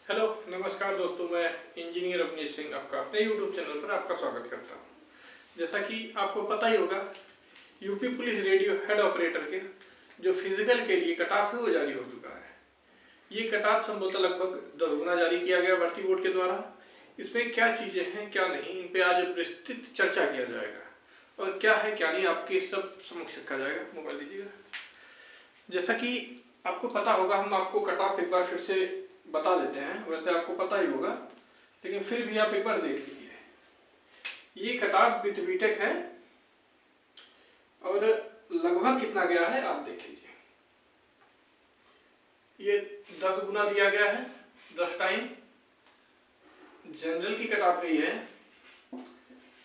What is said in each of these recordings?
Hello नमस्कार दोस्तों, मैं इंजीनियर अवनीश सिंह आपका अपने यूट्यूब चैनल पर आपका स्वागत करता हूं। जैसा कि आपको पता ही होगा, UP police radio head operator के जो फिजिकल के लिए कट ऑफ है वो जारी हो चुका है। ये कट ऑफ संभवतः लगभग 10 गुना जारी किया गया भर्ती बोर्ड के द्वारा। इसमें क्या चीज़ें हैं क्या नहीं, इन पे आज विस्तृत चर्चा किया जाएगा और क्या है क्या नहीं आपके सब समक्ष रखा जाएगा। मोबाइल दीजिएगा। जैसा कि आपको पता होगा, हम आपको कट ऑफ एक बार फिर से बता देते हैं। वैसे आपको पता ही होगा लेकिन फिर भी आप एक बार देख लीजिए। ये कट ऑफ विथ बीटेक है और लगभग कितना गया है आप देख लीजिए। ये 10 गुना दिया गया है, 10 टाइम। जनरल की कट ऑफ गई है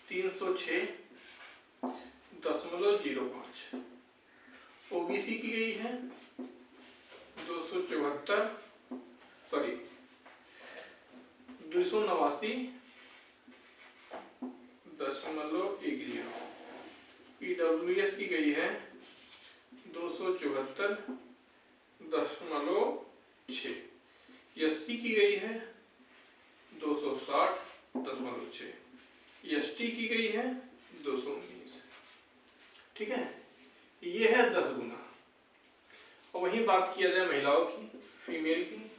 306.05। ओबीसी की गई है 289.10। ईडब्ल्यूएस की गई है 274.6। एससी की गई है 260.6। एसटी की गई है 219। ठीक है, ये है 10 गुना। और वहीं बात किया जाए महिलाओं की, फीमेल की,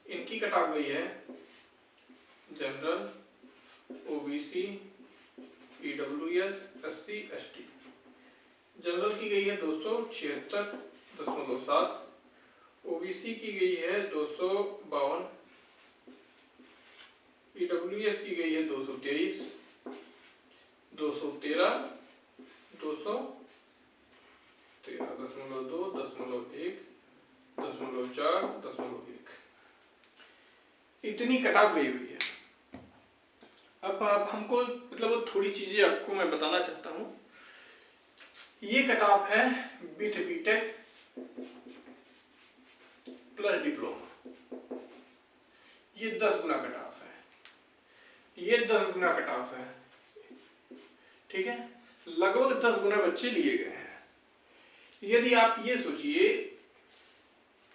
इनकी कट ऑफ गई है general, OBC, EWS, SC, ST. General की गई है 276.7। ओबीसी की गई है 252। ईडब्ल्यूएस की गई है 223, 213, 213.2, 0.1, 0.4, 0.1। इतनी कट ऑफ गई हुई है। अब हमको मतलब थोड़ी चीजें आपको मैं बताना चाहता हूं। ये कट ऑफ है विथ बीटेक प्लस डिप्लोमा। ये 10 गुना कट ऑफ है। ये 10 गुना कट ऑफ है। ठीक है, लगभग 10 गुना बच्चे लिए गए हैं। यदि आप ये सोचिए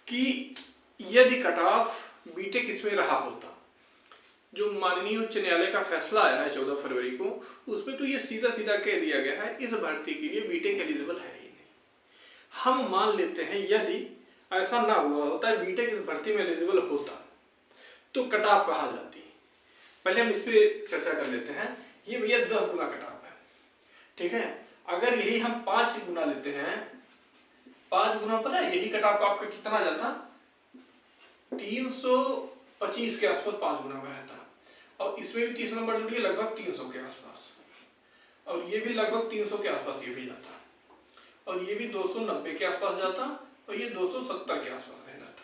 कि यदि कट ऑफ बीटेक इसमें रहा होता, जो माननीय उच्च न्यायालय का फैसला आया है 14 फरवरी को, उसमें तो ये सीधा सीधा कह दिया गया है इस भर्ती के लिए बीटेक एलिजिबल है ही नहीं। हम मान लेते हैं यदि ऐसा ना हुआ होता, बीटेक इस भर्ती में एलिजिबल होता तो कट ऑफ कहाँ जाती। पहले हम इस पर चर्चा कर लेते हैं। ये भैया 10 गुना कट ऑफ है। ठीक है, अगर यही हम 5 गुना लेते हैं, 5 गुना पता है यही कट ऑफ आपका कितना जाता, 325 के आसपास 5 गुना में रहता। और इसमें भी 30 नंबर जुड़िए, लगभग 300 के आसपास। और ये भी लगभग 300 के आसपास ये भी जाता। और ये भी 290 के आसपास जाता और ये 270 के आसपास रह जाता।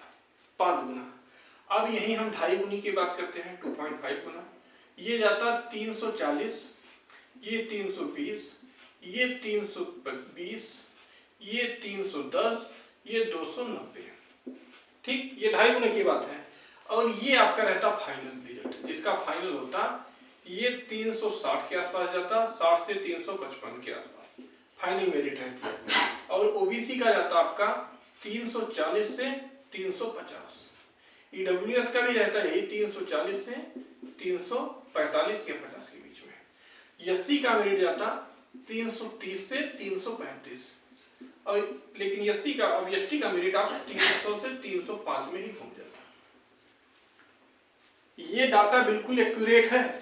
5 गुना। अब यही हम 2.5 गुनी की बात करते हैं, 2.5 गुना। ये जाता 340, ये 320, ये 320, ये 310, ये 290। ठीक, ये 2.5 गुने की बात है। और ये आपका रहता फाइनल रिजल्ट, जिसका फाइनल होता ये 360 के आसपास जाता, 60 से 355 के आसपास फाइनल मेरिट रहती है। और ओबीसी का जाता आपका 340 से 350। ईडब्ल्यूएस का भी रहता यही 340 से 345 के 50 के बीच में। एससी का मेरिट जाता 330 से 335। और लेकिन एससी का, अब एसटी का मेरिट आप 300 से 305 में ही घूम जाता। ये डाटा बिल्कुल एक्यूरेट है।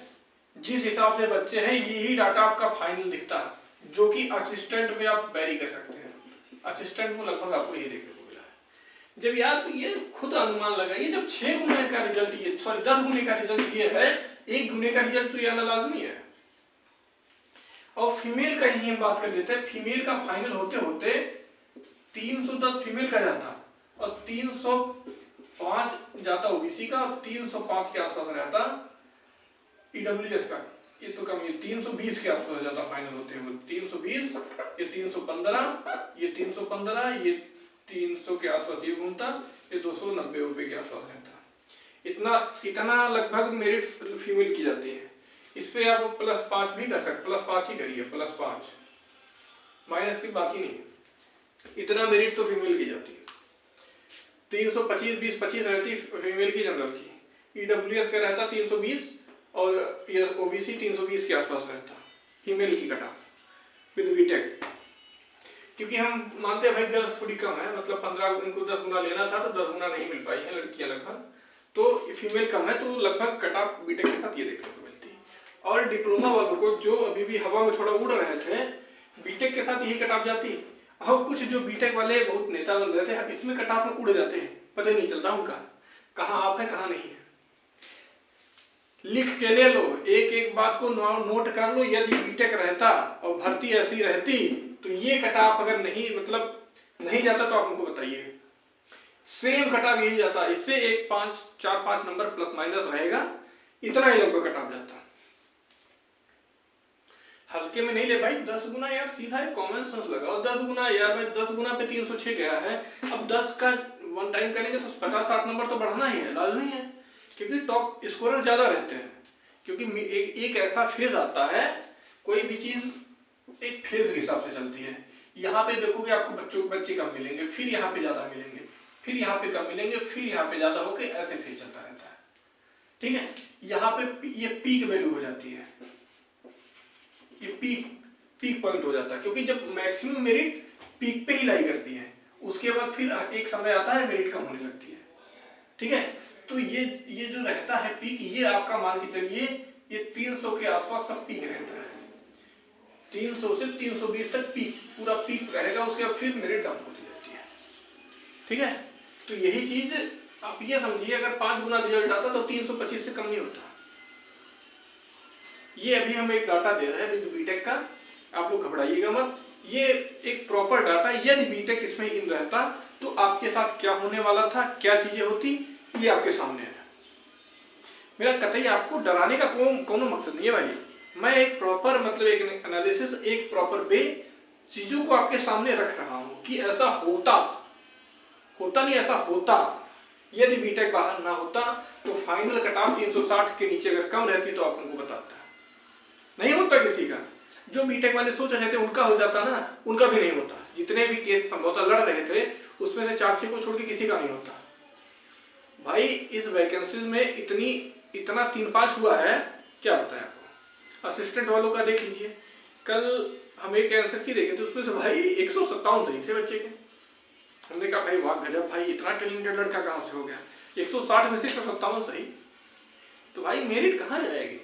जिस हिसाब से बच्चे हैं यही डाटा आपका फाइनल दिखता है, जो कि असिस्टेंट में आप वेरी कर सकते हैं। असिस्टेंट में लगभग आपको ये देखने को मिला है। जब यार ये खुद अनुमान लगाइए, जब 6 गुने का रिजल्ट ये, सॉरी 10 गुने का रिजल्ट ये है, 1 गुने का रिजल्ट तो ये आना लाजमी है। और फीमेल का ही हम बात कर लेते हैं। फीमेल का फाइनल होते होते 310 फीमेल का जाता और 305 जाता ओबीसी का, और 305 के आसपास रहता ईडब्ल्यूएस का। ये तो कम, ये 320 के आसपास जाता फाइनल होते हुए। 320, ये 315, ये 315, ये 300 के आसपास ये घूमता, ये 290 के आसपास रहता। इतना लगभग मेरिट फीमेल की जाती है। इस पे आप +5 भी कर सकते, +5 ही करिए, +5, माइनस की बात ही नहीं है। इतना मेरिट तो फीमेल की जाती है। 325 20 25 रहती फीमेल की जनरल की, ईडब्ल्यूएस का रहता 320 और ये ओबीसी 320 के आसपास रहता फीमेल की कट ऑफ विद बीटेक। क्योंकि हम मानते हैं भाई गर्ल्स थोड़ी कम है, मतलब 15 इनको 10 गुना लेना था तो 10 गुना नहीं मिल पाई है लड़कियां लगभग, तो फीमेल कम है, तो लगभग कट ऑफ बीटेक के साथ ये देखने को मिलती है। और डिप्लोमा वालों को जो अभी भी हवा में थोड़ा उड़ रहे थे, बीटेक के साथ यही कट ऑफ जाती। और कुछ जो बीटेक वाले बहुत नेता बन रहे थे, इसमें कट ऑफ में उड़ जाते हैं, पता नहीं चलता उनका कहाँ आप है कहाँ नहीं है। लिख के ले लो, एक एक बात को नोट कर लो। यदि बीटेक रहता और भर्ती ऐसी रहती तो ये कट ऑफ अगर नहीं मतलब नहीं जाता तो आप हमको बताइए, सेम कट ऑफ यही जाता, इससे एक 4-5 नंबर प्लस माइनस रहेगा, इतना ही लगभग कट ऑफ जाता। हल्के में नहीं ले भाई, 10 गुना यार, सीधा एक कॉमन सेंस लगाओ। 10 गुना यार भाई, 10 गुना पे 306 गया है, अब 10 का वन टाइम करेंगे तो 50-60 नंबर तो बढ़ना ही है, लाजमी है, क्योंकि टॉप स्कोरर ज्यादा रहते हैं। क्योंकि एक ऐसा फेज आता है, कोई भी चीज एक फेज के हिसाब से चलती है। यहाँ पे देखोगे आपको बच्चे कम मिलेंगे, फिर यहाँ पे ज्यादा मिलेंगे, फिर यहाँ पे कम मिलेंगे, फिर यहाँ पे ज्यादा होके ऐसे फेज चलता रहता है, ठीक है। यहाँ पे ये पीक वैल्यू हो जाती है, ये पीक पॉइंट हो जाता है, क्योंकि जब मैक्सिमम मेरिट पीक पे ही लाई करती है, उसके बाद फिर एक समय आता है मेरिट कम होने लगती है, ठीक है। तो ये जो रहता है पीक, ये आपका मान के चलिए ये 300 के आसपास सब पीक रहता है, 300 से 320 तक पीक, पूरा पीक रहेगा, उसके बाद फिर मेरिट डाउन होती जाती है, ठीक है। तो यही चीज आप ये समझिए, अगर 5 गुना रिजल्ट आता तो 325 से कम नहीं होता। ये अभी हम एक डाटा दे रहे हैं बीटेक का, आप लोग घबराइएगा मत, ये एक प्रॉपर डाटा। यदि बीटेक इसमें इन रहता तो आपके साथ क्या होने वाला था, क्या चीजें होती, ये आपके सामने है। मेरा कतई आपको डराने का कोनो मकसद नहीं है भाई, मैं एक प्रॉपर मतलब एक एनालिसिस, एक प्रॉपर वे चीजों को आपके सामने रख रहा हूं कि ऐसा होता नहीं, ऐसा होता। यदि बीटेक बाहर ना होता तो फाइनल कट ऑफ 360 के नीचे अगर कम रहती तो आप हमको बताता, नहीं होता किसी का। जो बीटेक वाले सोच रहे थे उनका हो जाता ना, उनका भी नहीं होता। जितने भी केस समझौता लड़ रहे थे उसमें से 4-6 को छोड़ के किसी का नहीं होता भाई। इस वैकेंसीज में इतना 3-5 हुआ है, क्या बताया आपको। असिस्टेंट वालों का देख लीजिए, कल हम एक आंसर की देखे थे, उसमें से भाई 157 सही थे बच्चे के। हमने कहा भाई वाह गजब भाई, इतना टैलेंटेड लड़का कहां से हो गया, 160 में से 157 सही, तो भाई मेरिट कहां जाएगी।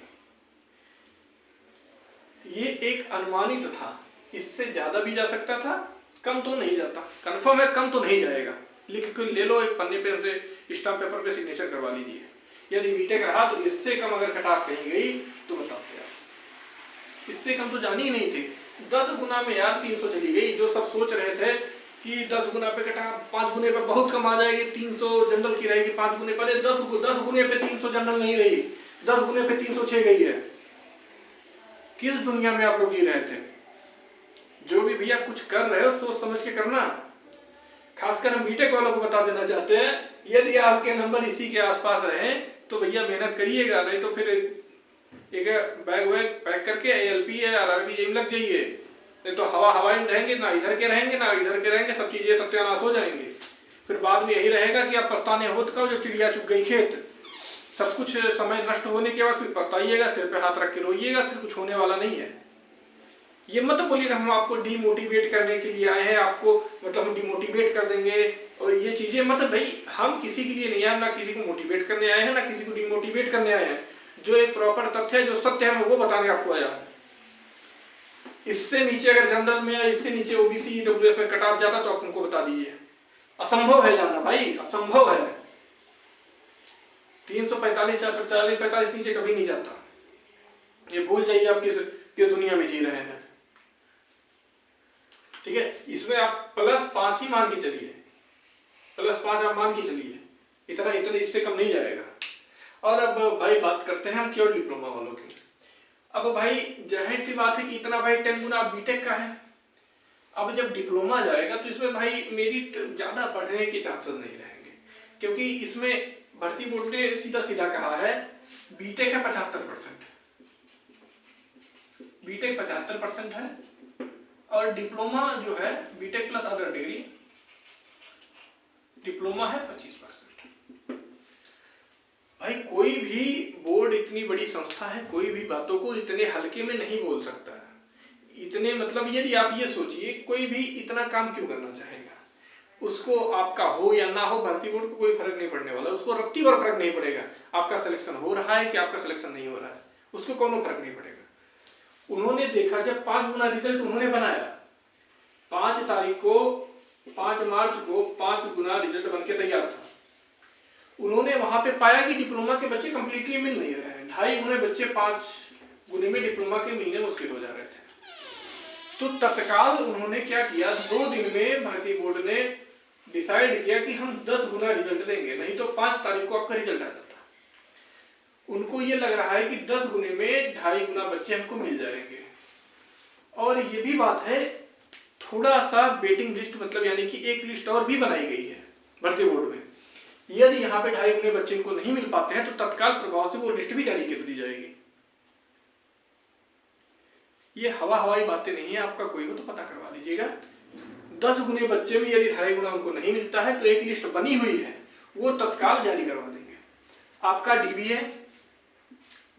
ये एक अनुमानित था, इससे ज्यादा भी जा सकता था, कम तो नहीं जाता। कंफर्म है कम तो नहीं जाएगा, लिख के ले लो, एक पन्ने पे से स्टाम्प पेपर पे सिग्नेचर करवा लीजिए। यदि बीटेक रहा तो इससे कम अगर कट ऑफ कहीं गई तो बताते यार, इससे कम तो जानी ही नहीं थी। 10 गुना में यार 300 चली गई। जो सब सोच रहे थे कि 10 गुना पे कट ऑफ, 5 गुने पे बहुत कम आ जाएगी, 300 जनरल की रहेगी, 5 गुने पर 10 गुने पे 300 जनरल नहीं रही, 10 गुने पे 306 गई है। किस दुनिया में आप लोग जी रहे थे। जो भी भैया कुछ कर रहे हो सोच समझ के करना। खासकर हम बीटेक वालों को बता देना चाहते हैं, यदि आपके नंबर इसी के आसपास रहे तो भैया मेहनत करिएगा, नहीं तो फिर एक बैग वैग पैक करके एएलपी या आरआरबी में लग जाइए, नहीं तो हवाई में रहेंगे, ना इधर के रहेंगे ना इधर के रहेंगे, सब चीजें सत्यानाश हो जाएंगे। फिर बाद में यही रहेगा कि आप पछताने होत का जो चिड़िया चुग गई खेत। सब कुछ समय नष्ट होने के बाद फिर पछताइएगा, सिर पे हाथ रख के रोइएगा, फिर कुछ होने वाला नहीं है। ये मत बोलिए हम आपको डिमोटिवेट करने के लिए आए हैं, आपको मतलब हम डिमोटिवेट कर देंगे और ये चीजें मत। भाई हम किसी के लिए नहीं आए, ना किसी को मोटिवेट करने आए हैं ना किसी को डिमोटिवेट करने आए हैं। जो एक प्रॉपर तथ्य है, जो सत्य है, वो बताने आपको आया। इससे नीचे अगर जनरल में या इससे नीचे ओबीसी ईडब्ल्यूएस में कट ऑफ जाता तो आप उनको बता दीजिए। असंभव है जाना भाई, असंभव है। 345 45 नीचे कभी नहीं जाता। ये भूल जाइए आप किस दुनिया में जी रहे हैं, ठीक है। इसमें आप +5 ही मान के चलिए, +5 आप मान के चलिए, इतना इससे कम नहीं जाएगा। और अब भाई बात करते हैं हम केवल डिप्लोमा वालों की। अब भाई जाहिर सी बात है कि इतना भाई 10 गुना बीटेक का है। अब जब डिप्लोमा जाएगा तो इसमें भाई मेरिट ज्यादा बढ़ने के चांसेस नहीं रहेंगे, क्योंकि इसमें भर्ती बोर्ड ने सीधा कहा है बीटेक है 75%, बीटेक 75% है और डिप्लोमा जो है B Tech plus other degree diploma है 25%। भाई कोई भी बोर्ड इतनी बड़ी संस्था है, कोई भी बातों को इतने हल्के में नहीं बोल सकता है। इतने मतलब यदि आप ये सोचिए कोई भी इतना काम क्यों करना चाहेगा, उसको आपका हो या ना हो भर्ती बोर्ड को कोई फर्क नहीं पड़ने वाला, उसको रत्ती भर फर्क नहीं पड़ेगा आपका सिलेक्शन हो रहा है कि आपका सिलेक्शन नहीं हो रहा है, उसको कोनो फर्क नहीं पड़ेगा। उन्होंने देखा जब 5 गुना रिजल्ट उन्होंने बनाया 5 तारीख को 5 मार्च को 5 गुना रिजल्ट बनके तैयार था। उन्होंने वहां पे पाया कि डिप्लोमा के बच्चे कंप्लीटली मिल नहीं रहे हैं, 2.5 गुने बच्चे 5 गुने में डिप्लोमा के मिलने मुश्किल हो जा रहे थे। तो तत्काल उन्होंने क्या किया, 2 दिन में भर्ती बोर्ड ने डिसाइड किया कि हम 10 गुना रिजल्ट देंगे, नहीं तो 5 तारीख को आपका रिजल्ट आ जाता। उनको ये लग रहा है कि 10 गुने में 2.5 गुना बच्चे हमको मिल जाएंगे। और ये भी बात है, थोड़ा सा वेटिंग लिस्ट मतलब यानी कि एक लिस्ट और भी बनाई गई है भर्ती बोर्ड में। यदि यहाँ पे 2.5 गुने बच्चे इनको नहीं मिल पाते हैं तो तत्काल प्रभाव से वो लिस्ट भी जारी कर दी जाएगी। ये हवाई बातें नहीं है, आपका कोई हो तो पता करवा लीजिएगा। 10 गुने बच्चे में यदि 2.5 गुना उनको नहीं मिलता है तो एक लिस्ट बनी हुई है, वो तत्काल जारी करवा देंगे। आपका डीबी है,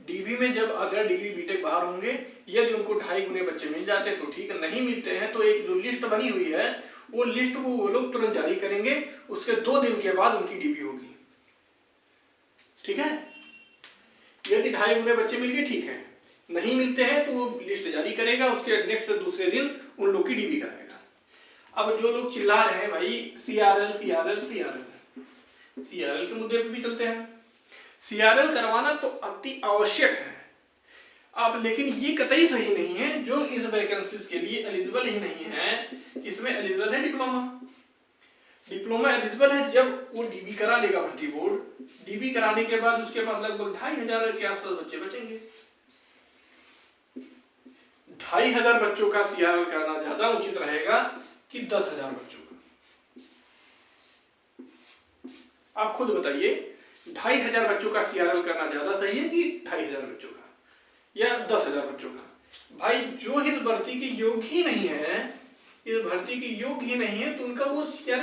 डीबी में जब अगर डिग्री बीटेक बाहर होंगे, यदि उनको 2.5 गुने बच्चे मिल जाते हैं तो ठीक है, नहीं मिलते हैं तो एक जो लिस्ट बनी हुई है वो लिस्ट को वो लोग तुरंत जारी करेंगे, उसके 2 दिन के बाद उनकी डीबी होगी। ठीक है, यदि 2.5 गुने बच्चे मिल गए ठीक है, नहीं मिलते हैं तो वो लिस्ट जारी करेगा, उसके नेक्स्ट दूसरे दिन उन लोग की डीबी कराएगा। अब जो लोग चिल्ला रहे हैं भाई सीआरएल सीआरएल सीआरएल, सीआरएल के मुद्दे पे भी चलते हैं। सीआरएल करवाना तो अति आवश्यक है आप, लेकिन ये कतई सही नहीं है। जो इस वैकेंसीज के लिए एलिजिबल ही नहीं है, इसमें एलिजिबल है डिप्लोमा। डिप्लोमा एलिजिबल है जब वो डीबी करा लेगा भर्ती बोर्ड, डीबी कराने के बाद उसके पास लगभग 2,500 के आसपास बच्चे बचेंगे। 2,500 बच्चों का सीआरएल करना ज्यादा उचित रहेगा कि 10,000 बच्चों का। आप खुद बताइए, 2,500 बच्चों का सीआरएल करना ज्यादा सही है कि 2,500 बच्चों का या 10,000 बच्चों का? भाई जो इस भर्ती के योग्य ही नहीं है, इस भर्ती के योग्य ही नहीं है तो उनका वो सीआरएल